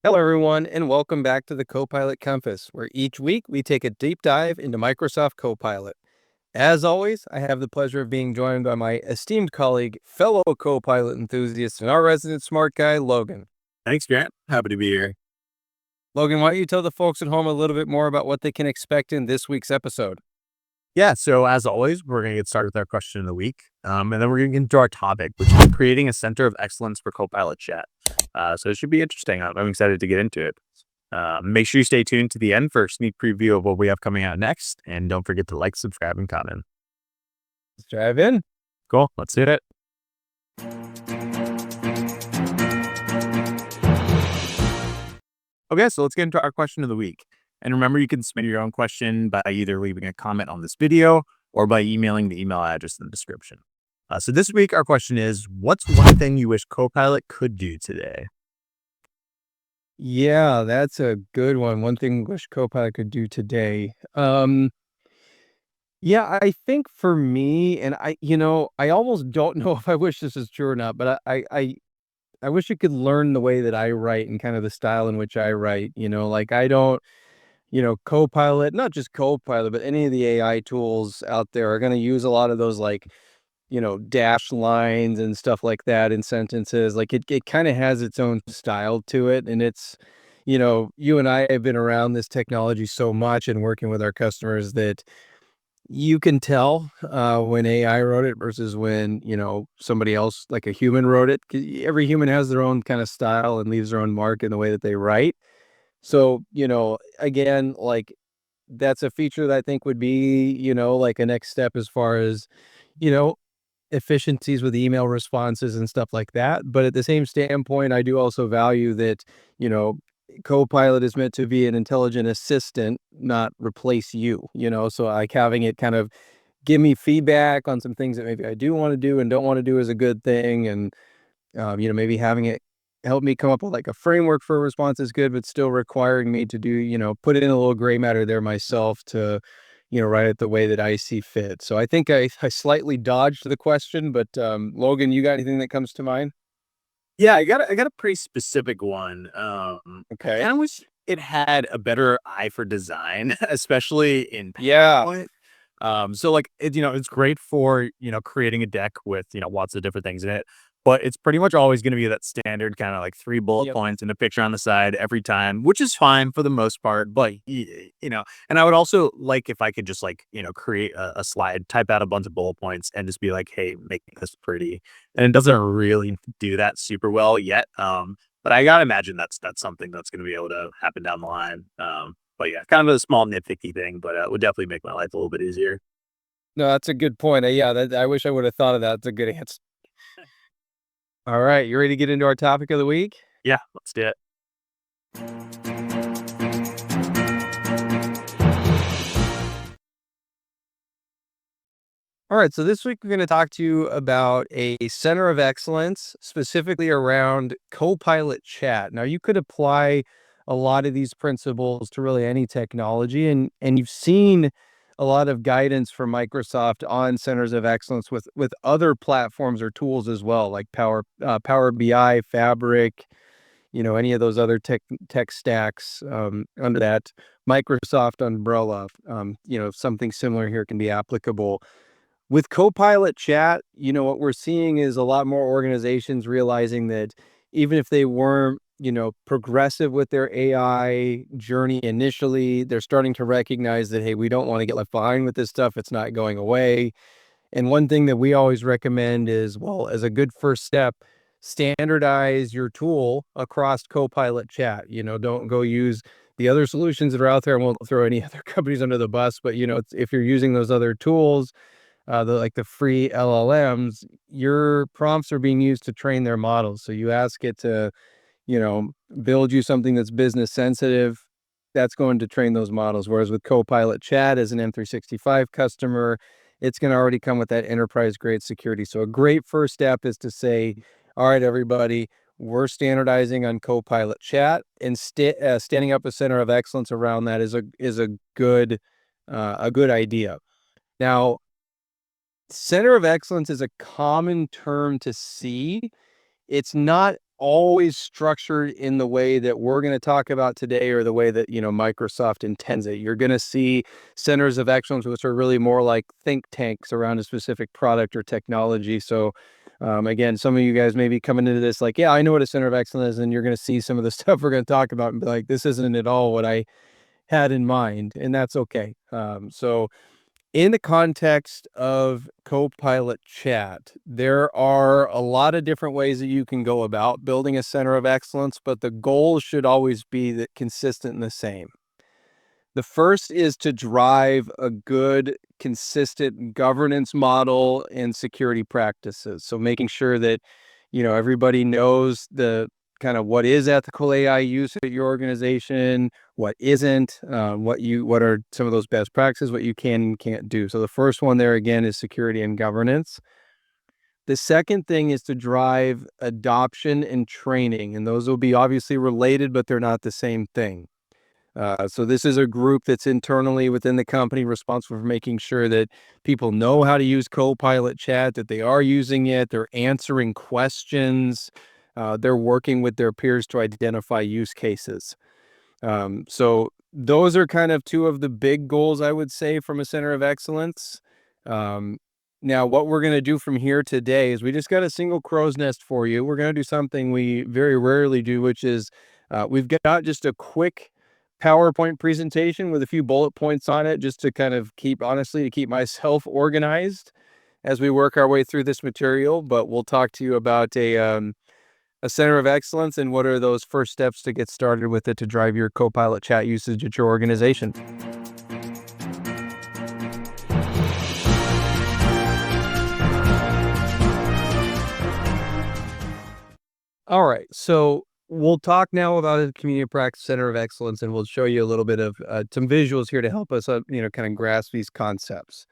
Hello, everyone, and welcome back to the Copilot Compass, where each week we take a deep dive into Microsoft Copilot. As always, I have the pleasure of being joined by my esteemed colleague, fellow Copilot enthusiast, and our resident smart guy, Logan. Thanks, Grant. Happy to be here. Logan, why don't you tell the folks at home a little bit more about what they can expect in this week's episode? Yeah, so as always, we're going to get started with our question of the week. And then we're going to get into our topic, which is creating a center of excellence for Copilot Chat. So it should be interesting. I'm excited to get into it. Make sure you stay tuned to the end for a sneak preview of what we have coming out next. And don't forget to like, subscribe, and comment. Let's dive in. Cool. Let's do it. Okay, so let's get into our question of the week. And remember, you can submit your own question by either leaving a comment on this video or by emailing the email address in the description. So this week, our question is, what's one thing you wish Copilot could do today? Yeah, that's a good one. One thing I wish Copilot could do today. Yeah, I think for me, and I almost don't know if I wish this is true or not, but I wish it could learn the way that I write and kind of the style in which I write. Like I don't, Copilot, not just Copilot, but any of the AI tools out there are going to use a lot of those like, dash lines and stuff like that in sentences. Like it kind of has its own style to it. And it's, you and I have been around this technology so much and working with our customers that you can tell when AI wrote it versus when, somebody else like a human wrote it. 'Cause every human has their own kind of style and leaves their own mark in the way that they write. So, again, like that's a feature that I think would be, like a next step as far as, you know, efficiencies with email responses and stuff like that. But at the same standpoint, I do also value that, you know, Copilot is meant to be an intelligent assistant, not replace you, so like having it kind of give me feedback on some things that maybe I do want to do and don't want to do is a good thing. And, maybe having it help me come up with like a framework for a response is good, but still requiring me to do, put in a little gray matter there myself to, write it the way that I see fit. So I think I slightly dodged the question, but Logan, you got anything that comes to mind? Yeah, I got a pretty specific one. I Okay. kind of wish it had a better eye for design, especially in Yeah. PowerPoint. So like it's great for creating a deck with lots of different things in it, but it's pretty much always going to be that standard kind of like three bullet Yep. points and a picture on the side every time, which is fine for the most part. But and I would also like if I could just like create a slide, type out a bunch of bullet points, and just be like, hey, make this pretty. And it doesn't really do that super well yet. But I gotta imagine that's something that's going to be able to happen down the line. But yeah, kind of a small nitpicky thing, but it would definitely make my life a little bit easier. No, that's a good point. Yeah, I wish I would have thought of that. It's a good answer. All right, you ready to get into our topic of the week? Yeah, let's do it. All right, so this week we're going to talk to you about a center of excellence, specifically around Copilot Chat. Now, you could apply a lot of these principles to really any technology, and you've seen a lot of guidance from Microsoft on centers of excellence with other platforms or tools as well, like Power BI, Fabric, any of those other tech stacks under that Microsoft umbrella. Something similar here can be applicable. With Copilot Chat, what we're seeing is a lot more organizations realizing that even if they weren't, progressive with their AI journey initially, they're starting to recognize that, hey, we don't want to get left behind with this stuff. It's not going away. And one thing that we always recommend is, well, as a good first step, standardize your tool across Copilot Chat. Don't go use the other solutions that are out there. I won't throw any other companies under the bus, but if you're using those other tools, the free LLMs, your prompts are being used to train their models. So you ask it to, you know, build you something that's business sensitive, that's going to train those models. Whereas with Copilot Chat as an M365 customer, it's going to already come with that enterprise grade security. So a great first step is to say, all right, everybody, we're standardizing on Copilot Chat, and standing up a center of excellence around that is a good idea. Now, center of excellence is a common term to see. It's not always structured in the way that we're going to talk about today, or the way that, Microsoft intends it. You're going to see centers of excellence, which are really more like think tanks around a specific product or technology. So, again, some of you guys may be coming into this like, yeah, I know what a center of excellence is, and you're going to see some of the stuff we're going to talk about and be like, this isn't at all what I had in mind, and that's okay. So in the context of Copilot Chat, there are a lot of different ways that you can go about building a center of excellence, but the goal should always be consistent and the same. The first is to drive a good, consistent governance model and security practices. So making sure that, everybody knows the kind of what is ethical AI use at your organization, what isn't, what are some of those best practices, what you can and can't do. So the first one there again is security and governance. The second thing is to drive adoption and training, and those will be obviously related, but they're not the same thing. So this is a group that's internally within the company responsible for making sure that people know how to use Copilot Chat, that they are using it, they're answering questions, they're working with their peers to identify use cases. So those are kind of two of the big goals, I would say, from a center of excellence. Um, Now, what we're going to do from here today is we just got a single crow's nest for you. We're going to do something we very rarely do, which is we've got just a quick PowerPoint presentation with a few bullet points on it, just to kind of to keep myself organized as we work our way through this material. But we'll talk to you about a center of excellence and what are those first steps to get started with it to drive your Copilot Chat usage at your organization. All right, so we'll talk now about a community practice center of excellence, and we'll show you a little bit of some visuals here to help us, kind of grasp these concepts.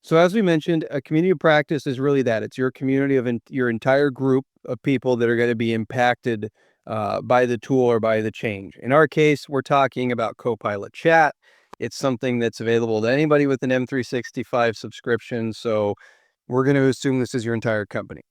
So as we mentioned, a community practice is really that. It's your community of your entire group of people that are going to be impacted by the tool or by the change. In our case, we're talking about Copilot Chat. It's something that's available to anybody with an M365 subscription. So we're going to assume this is your entire company.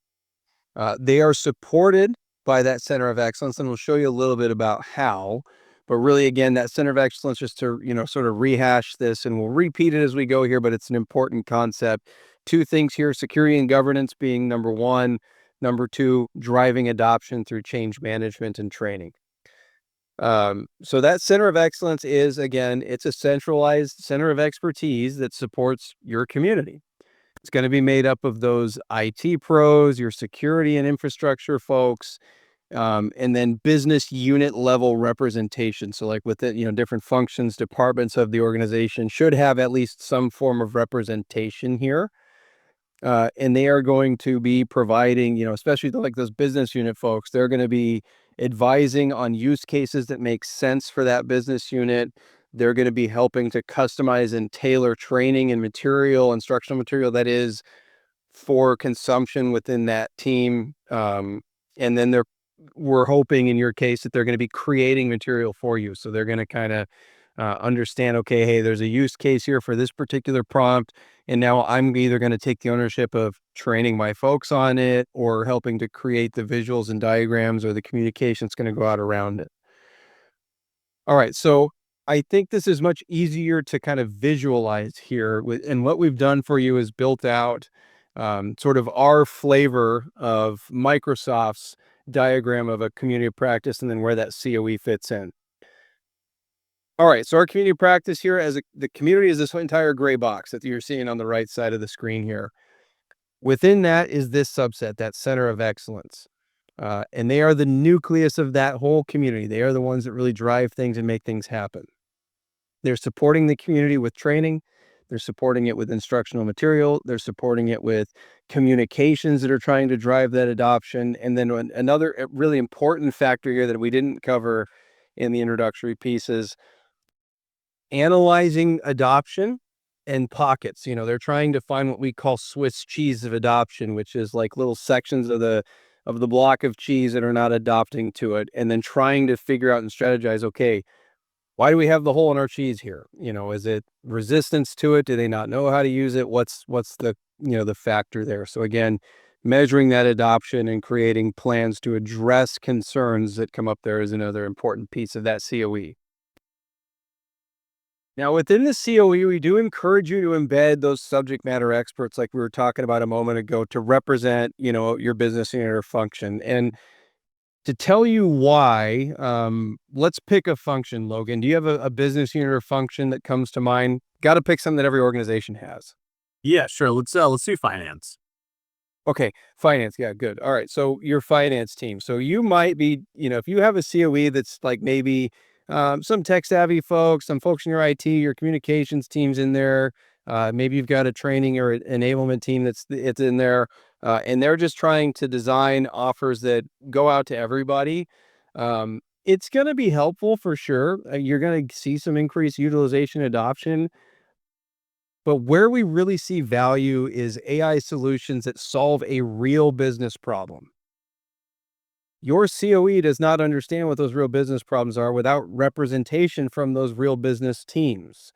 They are supported by that center of excellence, and we'll show you a little bit about how. But really, again, that center of excellence, just to sort of rehash this, and we'll repeat it as we go here, but it's an important concept. Two things here: security and governance being number one. Number two, driving adoption through change management and training. So that center of excellence is, again, it's a centralized center of expertise that supports your community. It's going to be made up of those IT pros, your security and infrastructure folks, and then business unit level representation. So like within, different functions, departments of the organization should have at least some form of representation here. And they are going to be providing, especially like those business unit folks, they're going to be advising on use cases that make sense for that business unit. They're going to be helping to customize and tailor training and instructional material that is for consumption within that team. And then we're hoping in your case that they're going to be creating material for you. So they're going to kind of understand, okay, hey, there's a use case here for this particular prompt. And now I'm either going to take the ownership of training my folks on it or helping to create the visuals and diagrams, or the communication's going to go out around it. All right, so I think this is much easier to kind of visualize here. And what we've done for you is built out sort of our flavor of Microsoft's diagram of a community of practice, and then where that COE fits in. All right, so our community practice here, the community is this entire gray box that you're seeing on the right side of the screen here. Within that is this subset, that center of excellence. And they are the nucleus of that whole community. They are the ones that really drive things and make things happen. They're supporting the community with training. They're supporting it with instructional material. They're supporting it with communications that are trying to drive that adoption. And then another really important factor here that we didn't cover in the introductory pieces, analyzing adoption and pockets. They're trying to find what we call Swiss cheese of adoption, which is like little sections of the block of cheese that are not adopting to it, and then trying to figure out and strategize, okay, why do we have the hole in our cheese here? Is it resistance to it? Do they not know how to use it? What's the, the factor there? So again, measuring that adoption and creating plans to address concerns that come up there is another important piece of that COE. Now, within the COE, we do encourage you to embed those subject matter experts, like we were talking about a moment ago, to represent, your business unit or function. And to tell you why, let's pick a function, Logan. Do you have a business unit or function that comes to mind? Got to pick something that every organization has. Yeah, sure. Let's do finance. Okay, finance. Yeah, good. All right. So your finance team. So you might be, if you have a COE that's like maybe some tech savvy folks, some folks in your IT, your communications teams in there. Maybe you've got a training or enablement team it's in there, and they're just trying to design offers that go out to everybody. It's going to be helpful for sure. You're going to see some increased utilization adoption. But where we really see value is AI solutions that solve a real business problem. Your COE does not understand what those real business problems are without representation from those real business teams.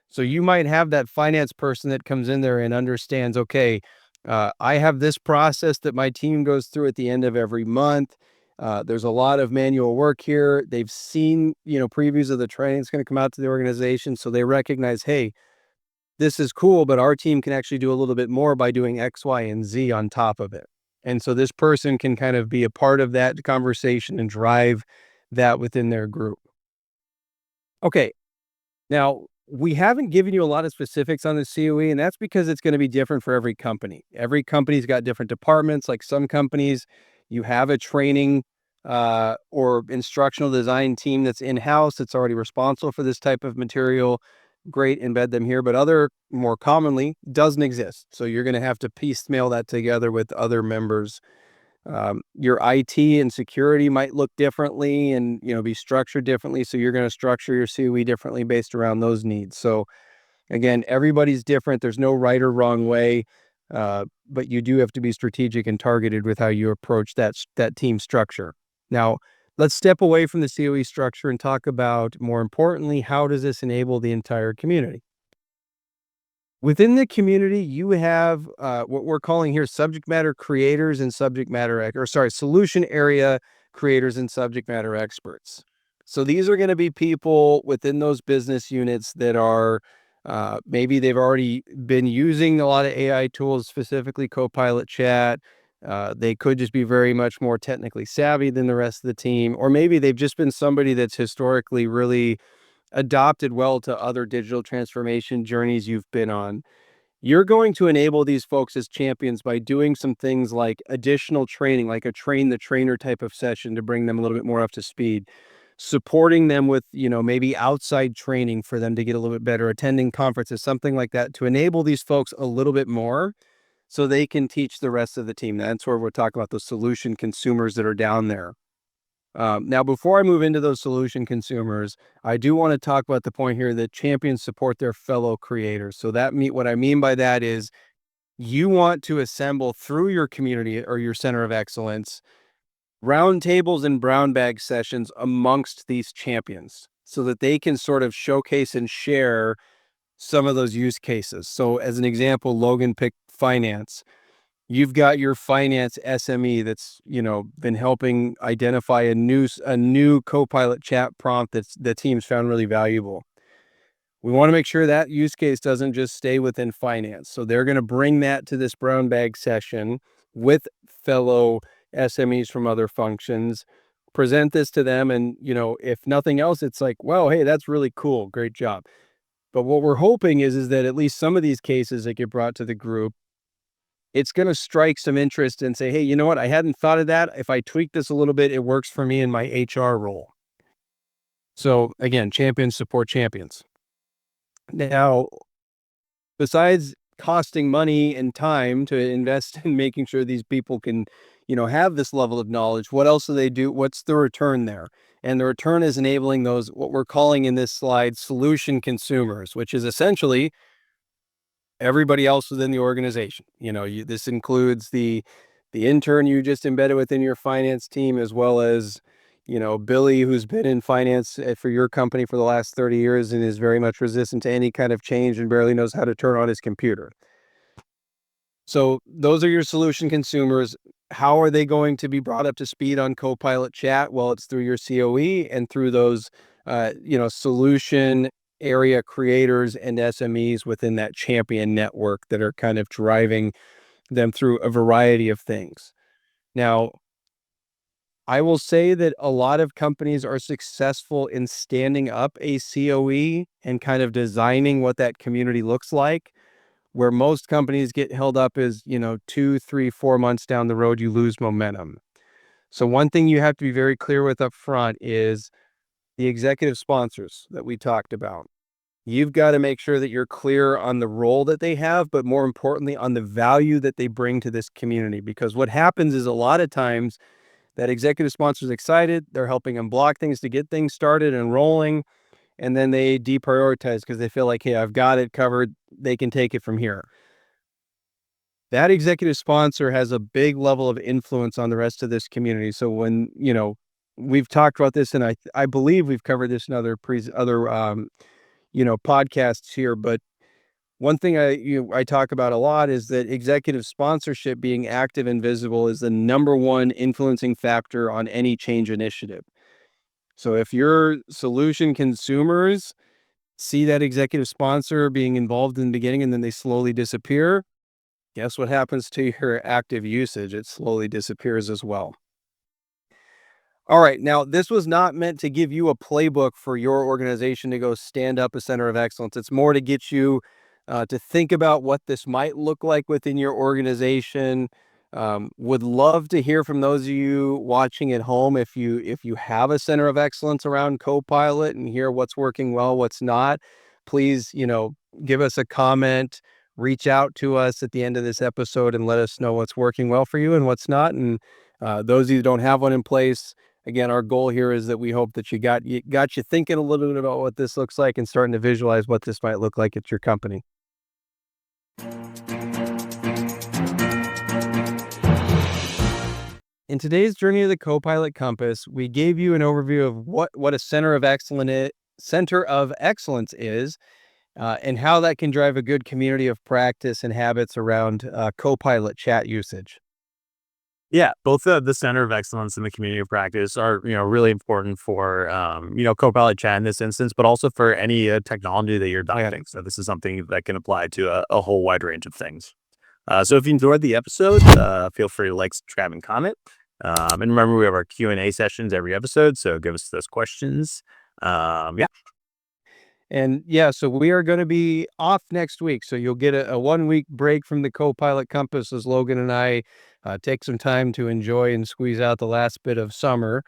So you might have that finance person that comes in there and understands, okay, I have this process that my team goes through at the end of every month. There's a lot of manual work here. They've seen, previews of the training that's going to come out to the organization. So they recognize, hey, this is cool, but our team can actually do a little bit more by doing X, Y, and Z on top of it. And so this person can kind of be a part of that conversation and drive that within their group. Okay. Now, we haven't given you a lot of specifics on the COE, and that's because it's going to be different for every company. Every company's got different departments. Like some companies, you have a training or instructional design team that's in-house that's already responsible for this type of material. Great, embed them here. But other, more commonly, doesn't exist. So you're going to have to piecemeal that together with other members. Your IT and security might look differently and, be structured differently. So you're going to structure your COE differently based around those needs. So again, everybody's different. There's no right or wrong way, but you do have to be strategic and targeted with how you approach that team structure. Now, let's step away from the COE structure and talk about, more importantly, how does this enable the entire community? Within the community, you have what we're calling here subject matter creators and solution area creators and subject matter experts. So these are going to be people within those business units that are maybe they've already been using a lot of AI tools, specifically Copilot Chat. They could just be very much more technically savvy than the rest of the team, or maybe they've just been somebody that's historically really adopted well to other digital transformation journeys you've been on. You're going to enable these folks as champions by doing some things like additional training, like a train the trainer type of session to bring them a little bit more up to speed, supporting them with, maybe outside training for them to get a little bit better, attending conferences, something like that, to enable these folks a little bit more so they can teach the rest of the team. That's where we're talking about those solution consumers that are down there. Now, before I move into those solution consumers, I do want to talk about the point here that champions support their fellow creators. So what I mean by that is you want to assemble through your community or your center of excellence roundtables and brown bag sessions amongst these champions so that they can sort of showcase and share some of those use cases. So as an example, Logan picked finance. You've got your finance SME that's, been helping identify a new Copilot chat prompt that's the team's found really valuable. We want to make sure that use case doesn't just stay within finance. So they're going to bring that to this brown bag session with fellow SMEs from other functions, present this to them. And, if nothing else, it's like, well, hey, that's really cool. Great job. But what we're hoping is that at least some of these cases that get brought to the group, it's going to strike some interest and say, hey, you know what? I hadn't thought of that. If I tweak this a little bit, it works for me in my HR role. So again, champions support champions. Now, besides costing money and time to invest in making sure these people can, have this level of knowledge, what else do they do? What's the return there? And the return is enabling those, what we're calling in this slide, solution consumers, which is essentially everybody else within the organization. This includes the intern you just embedded within your finance team, as well as, Billy, who's been in finance for your company for the last 30 years and is very much resistant to any kind of change and barely knows how to turn on his computer. So those are your solution consumers. How are they going to be brought up to speed on Copilot Chat? Well, it's through your COE and through those, solution area creators and SMEs within that champion network that are kind of driving them through a variety of things. Now, I will say that a lot of companies are successful in standing up a COE and kind of designing what that community looks like. Where most companies get held up is, 2, 3, 4 months down the road, you lose momentum. So one thing you have to be very clear with up front is the executive sponsors that we talked about. You've got to make sure that you're clear on the role that they have, but more importantly, on the value that they bring to this community. Because what happens is a lot of times that executive sponsor is excited, they're helping them block things to get things started and rolling, and then they deprioritize because they feel like, hey, I've got it covered. They can take it from here. That executive sponsor has a big level of influence on the rest of this community. So when, we've talked about this, and I believe we've covered this in other podcasts here, but one thing I talk about a lot is that executive sponsorship, being active and visible, is the number one influencing factor on any change initiative. So if your solution consumers see that executive sponsor being involved in the beginning and then they slowly disappear, guess what happens to your active usage? It slowly disappears as well. All right. Now, this was not meant to give you a playbook for your organization to go stand up a center of excellence. It's more to get you to think about what this might look like within your organization. Would love to hear from those of you watching at home if you have a center of excellence around Copilot and hear what's working well, what's not. Please, give us a comment, reach out to us at the end of this episode and let us know what's working well for you and what's not. And those of you who don't have one in place, again, our goal here is that we hope that you got you thinking a little bit about what this looks like and starting to visualize what this might look like at your company. In today's journey of the Copilot Compass, we gave you an overview of what a center of excellence is, and how that can drive a good community of practice and habits around Copilot chat usage. Yeah, both the center of excellence and the community of practice are, really important for, Copilot Chat in this instance, but also for any technology that you're adopting. So this is something that can apply to a whole wide range of things. So if you enjoyed the episode, feel free to like, subscribe, and comment. And remember, we have our Q&A sessions every episode, so give us those questions. Yeah. And yeah, so we are going to be off next week. So you'll get a 1 week break from the Copilot Compass as Logan and I take some time to enjoy and squeeze out the last bit of summer.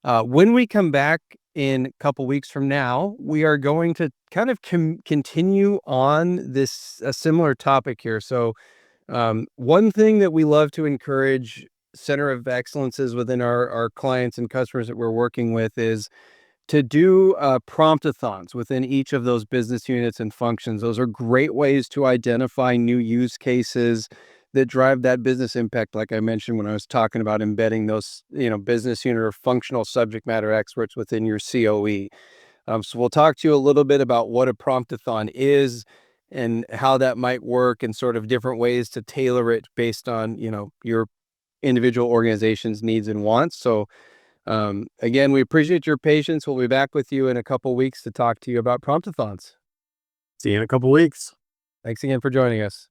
When we come back in a couple weeks from now, we are going to kind of continue on a similar topic here. So one thing that we love to encourage center of excellences within our clients and customers that we're working with is to do promptathons within each of those business units and functions. Those are great ways to identify new use cases that drive that business impact. Like I mentioned when I was talking about embedding those, business unit or functional subject matter experts within your COE. So we'll talk to you a little bit about what a promptathon is and how that might work and sort of different ways to tailor it based on, your individual organization's needs and wants. So again, we appreciate your patience. We'll be back with you in a couple weeks to talk to you about promptathons. See you in a couple weeks. Thanks again for joining us.